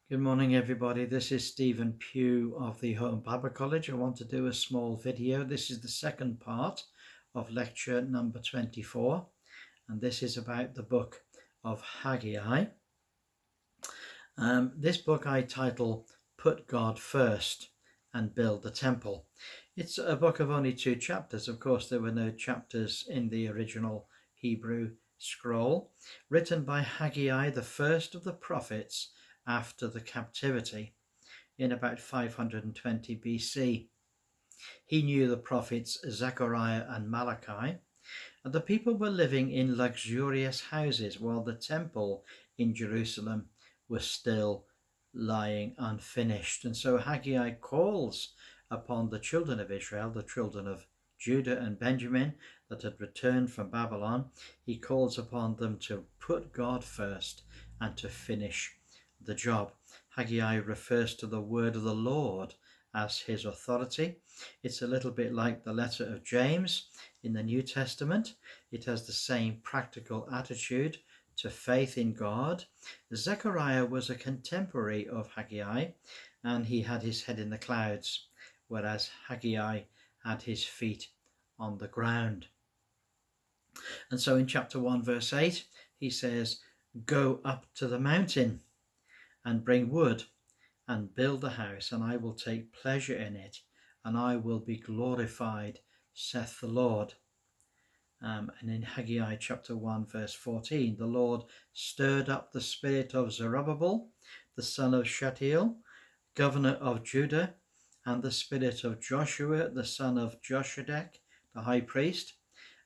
Good morning, everybody. This is Stephen Pugh of the Home Bible College. I want to do a small video. This is the second part of lecture number 24, and this is about the book of Haggai. This book I title Put God First and Build the Temple. It's a book of only 2 chapters. Of course, there were no chapters in the original Hebrew scroll, written by Haggai, the first of the prophets after the captivity in about 520 BC. He knew the prophets Zechariah and Malachi, and the people were living in luxurious houses while the temple in Jerusalem was still lying unfinished. And so Haggai calls upon the children of Israel, the children of Judah and Benjamin that had returned from Babylon. He calls upon them to put God first and to finish the job. Haggai refers to the word of the Lord as his authority. It's a little bit like the letter of James in the New Testament. It has the same practical attitude to faith in God. Zechariah was a contemporary of Haggai, and he had his head in the clouds, whereas Haggai had his feet on the ground. And so in chapter 1 verse 8 he says, "Go up to the mountain and bring wood and build the house, and I will take pleasure in it, and I will be glorified, saith the Lord." And in Haggai chapter 1 verse 14, the Lord stirred up the spirit of Zerubbabel, the son of Shealtiel, governor of Judah, and the spirit of Joshua, the son of Joshadek, the high priest,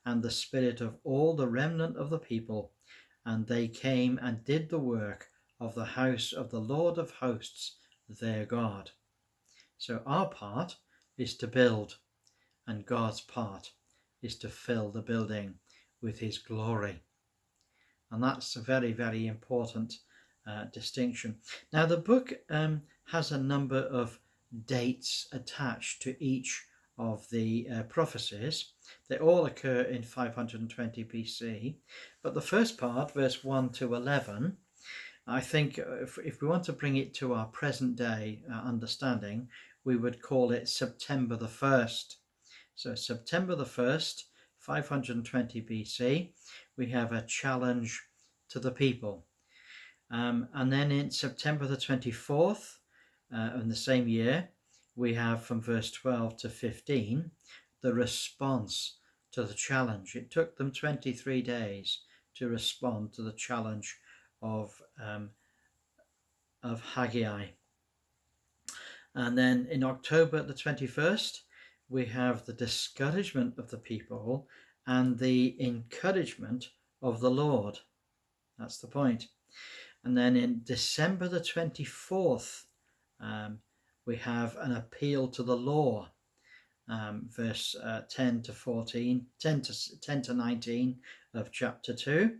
and the spirit of all the remnant of the people, and they came and did the work of the house of the Lord of hosts, their God. So our part is to build, and God's part is to fill the building with his glory. And that's a very, very important distinction. Now, the book has a number of dates attached to each of the prophecies. They all occur in 520 BC, but the first part, verse 1 to 11, I think if we want to bring it to our present day understanding, we would call it September the 1st. So September the 1st, 520 BC, we have a challenge to the people. And then in September the 24th, in the same year, we have from verse 12 to 15, the response to the challenge. It took them 23 days to respond to the challenge of Haggai. And then in October the 21st, we have the discouragement of the people and the encouragement of the Lord. That's the point. And then in December the 24th, we have an appeal to the law, verse 10 to 19 of chapter 2.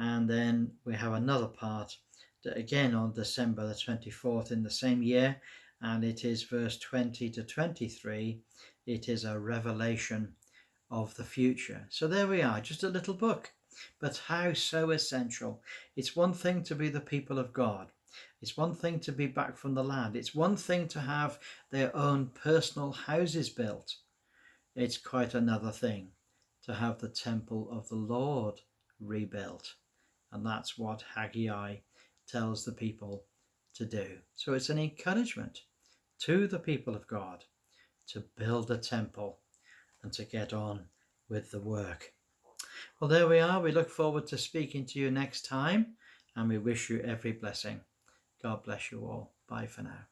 And then we have another part that again on December the 24th in the same year, and it is verse 20 to 23. It is a revelation of the future. So there we are, just a little book, but how so essential. It's one thing to be the people of God. It's one thing to be back from the land. It's one thing to have their own personal houses built. It's quite another thing to have the temple of the Lord rebuilt. And that's what Haggai tells the people to do. So it's an encouragement to the people of God to build a temple and to get on with the work. Well, there we are. We look forward to speaking to you next time, and we wish you every blessing. God bless you all. Bye for now.